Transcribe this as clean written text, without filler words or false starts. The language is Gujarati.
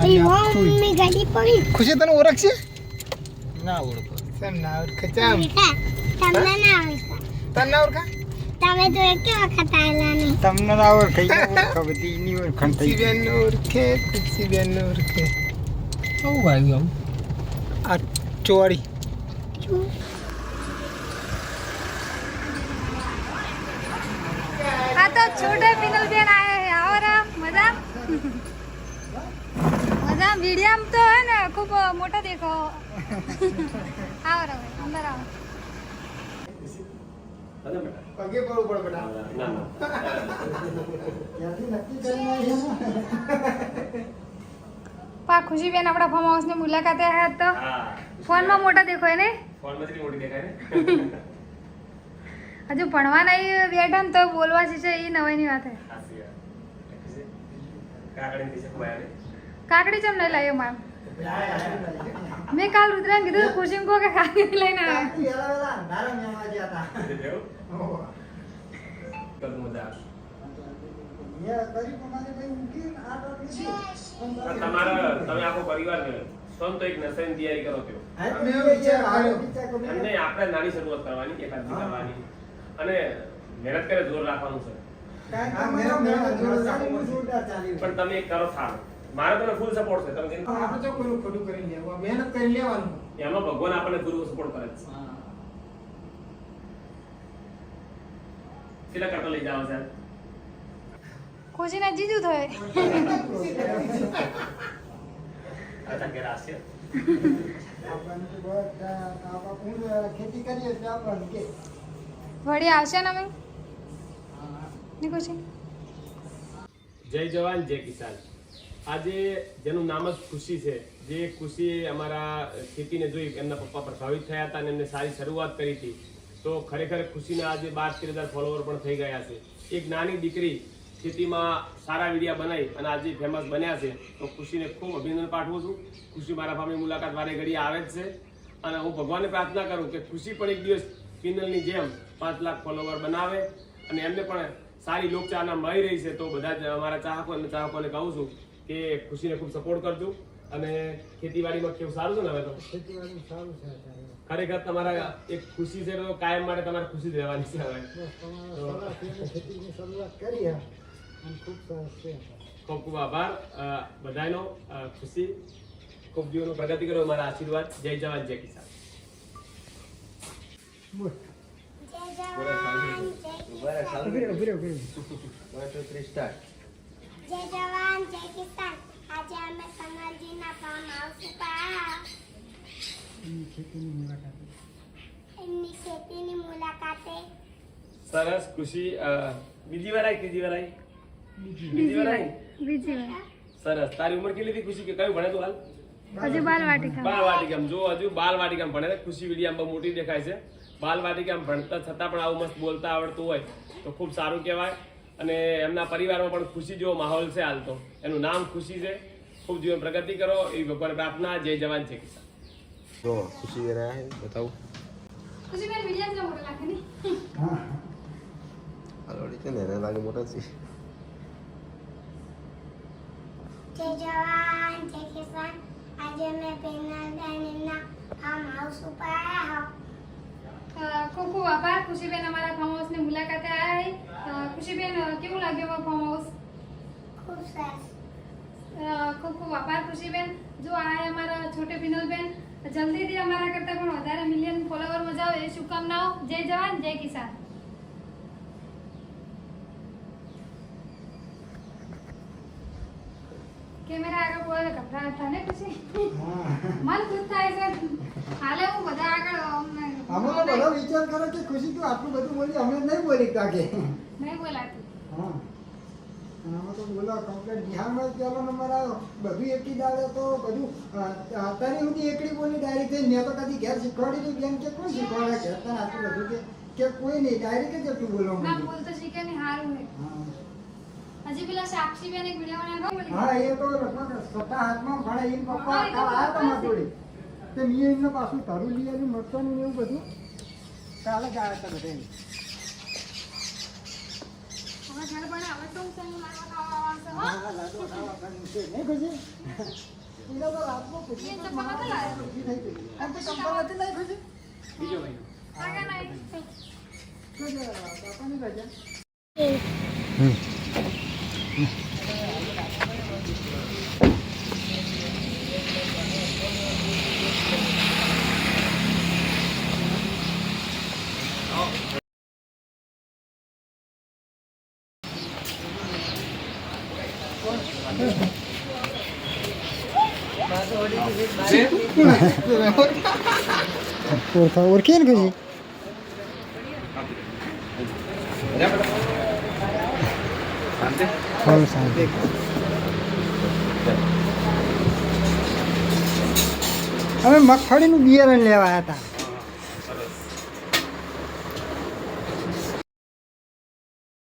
મમ્મી ગાડી પડી. ખુશી તને ઓળખશે? ના ઓળખો. કેમ ના ઓળખે? ચામ તમને ના આવડે. તને ના ઓળખા? તમે તો એક વખત આયેલા નહીં. તમને ના ઓળખે બધી ની ઓળખાણ થઈ ખુશી બેન નો ઓળખે, ખુશી બેન નો ઓળખે. કેવું આવ્યું આ ચોરી हाँ तो छोटे पिनल बेन आए हैं और मजा मजा मीडियम तो है ना खूब मोटा देखो आओ रे अंदर आओ પગે પડવું પડે બેટા. पा खुशी बेन अपना फार्म हाउस ने मुलाकात है तो फोन में मोटा देखो है ने ફોન માંથી મોટી દેખાય ને હજુ ભણવા નહીં બેઠા ને તો બોલવા છે એ નવાઈની વાત હે હાસી યાર કાકડી દિશે ખવાય કાકડી ચમ નહીં લાવ્યો મામ મેં કાલ રુદ્રાને કીધું ખુશી કો કે કાકડી લઈને આવે ને દેવ કદ મજા આવે તમારા તમે આખો પરિવાર ને સ્વયં તો એક નર્સરીની તૈયારી કરો છો એમને આપણે નાની શરૂઆત કરવાની એકાદથી કરવાની અને મહેનત કરે જોર રાખવાનું છે પણ તમે એક કરો સારું મારે તમને ફૂલ સપોર્ટ છે તમે આપણે તો કોઈ ખોટું કરી લેવું, મહેનત કરી લેવાનું. એમાં ભગવાન આપણને પૂરું સપોર્ટ કરે છે કેટલા કટો લઈ જાવ છે ખુશીના જીજુ થાય અચ્છા કે રાશિ ખેતી કરીએ એટલે આપણને કે વળી આવશે ને અમે ની ખુશી જય જવાન જય કિસાન આજે જેનું નામ જ ખુશી છે જે ખુશી અમારા ખેતીને જોઈ એમના પપ્પા પ્રભાવિત થયા હતા અને એમને સારી શરૂઆત કરી હતી તો ખરેખર ખુશીના આજે 12-13,000 ફોલોવર પણ થઈ ગયા છે એક નાની દીકરી ખેતીમાં સારા વિડીયા બનાવી અને આજે ફેમસ બન્યા છે તો ખુશીને ખૂબ અભિનંદન પાઠવું છું ખુશી મારા ફાર્મની મુલાકાત વારે ઘડી આવે જ છે અને હું ભગવાનને પ્રાર્થના કરું કે ખુશી પણ એક દિવસ પિનલની જેમ 5 લાખ ફોલોવર બનાવે અને એમને પણ સારી લોકચાહના મળી રહી છે તો બધા જ અમારા ચાહકોને કહું છું કે ખુશીને ખૂબ સપોર્ટ કરજો અને ખેતીવાડીમાં કેવું સારું છે ને હવે તો ખેતીવાડી સારું છે ખરેખર તમારા એક ખુશી છે તો કાયમ માટે તમારે ખુશી જ રહેવાની છે હવે ખેતીની શરૂઆત કરી અને ખૂબ સરસ છે ખૂબ ખૂબ આભાર બધાનો ખુશી ખૂબ જીવનનું પ્રગતિ કરો મારા આશીર્વાદ જય જવાન જય કિસાન જય જવાન જય કિસાન. જય જવાન જય કિસાન. આજે અમે કનલજીના ફાર્મ હાઉસ ઉપર આવ્યા. એમની ખેતીની મુલાકાતે. સરસ ખુશી બીજી વાર આવી ત્રીજી વાર આવી બીજી વાર આવી બીજી વાર સરસ તારી ઉંમર કેટલી હતી ખુશી કે કયું ભણે તું હાલ હજુ બાલવાટિકા બાલવાટિકામાં જો હજુ બાલવાટિકામાં ભણે છે ખુશી વિડીયો બહુ મોટી દેખાય છે બાલવાટિકામાં ભણતા છતાં પણ આવું મસ્ત બોલતા આવડતું હોય તો ખૂબ સારું કહેવાય અને એમના પરિવારમાં પણ ખુશી જેવો માહોલ છે હાલ તો એનું નામ ખુશી છે ખૂબ જીવન પ્રગતિ કરો એવી ભગવાન પ્રાર્થના જય જવાન છે કિસાન જો ખુશી દે રહ્યા है बताओ ખુશી બેન વિડિયો જ મોટો લાગે ની already છે ને લાગે મોટા છે જય જવાન જય કિસાન. આજે અમે પેનલદાનના ફાર્મ હાઉસ ઉપર આવ્યા. ખૂબ ખૂબ આભાર ખુશીબેન અમારા ફાર્મ હાઉસની મુલાકાતે આવ્યા હે ખુશીબેન કેવું લાગ્યું અમારું ફાર્મ હાઉસ ખૂબ સરસ. ખૂબ ખૂબ આભાર ખુશીબેન જો આ અમારા છોટે પિનલબેન જલ્દીથી અમારા કરતાં પણ વધારે મિલિયન ફોલોવરમાં જાઓ એ શુભકામનાઓ જય જવાન જય કિસાન કેમેરા આગળ બોલે ગભરાટ થાય ને ખુશી મન ખુશ થાય છે હાલે હું બધા આગળ અમે તો બધો વિચાર કરો કે ખુશી તું આટલું બધું બોલી અમે નહીં બોલી કાકે નહીં બોલાતું હા આમાં તો બોલો કમ્પ્લેટ બિહારમાં પહેલો નંબર આવ્યો બધું એકલી દાડે તો બધું અત્યારે સુધી એકલી બોલી ડાયરેક્ટ થઈ મેં તો કદી ઘેર શીખવાડી નહીં બેન કે કોણ શીખવાડે ઘેર તને આટલું બધું કે કોઈ નહીં ડાયરેક્ટ જ એટલું બોલવા ના માંડ્યું. બોલ તો શીખે ને હારું હે હા હજી પેલા સાક્ષી બેન એક વિડિયો બનાવ્યો બોલી હા એ તો લગભગ સત્તા હાથમાં ભણે એમ પપ્પા કાલ આવ્યા હતા મારા જોડે તે મેં એમને પાછું તારું લઈ આવ્યું મરચાનું ને એવું બધું કાલે જ આવ્યા હતા બધા હવે ઘર બને હવે તો હું સંગ લાડવા ખાવા આવશે હો હા લાડવા ખાવા ખાવાનું છે નહીં ખુશી એનો તો રાતનો ખુશી એ ચપ્પલ નથી લાવ્યો. ખુશી થઈ ગઈ એમ તો ચંપલ નથી લાવી ખુશી આગળ નહીં શું છે બાપાની રજા ઓળખીએ ને ખુશી હા શાંતિ અમે મગફળીનું બિયારણ લેવા હતા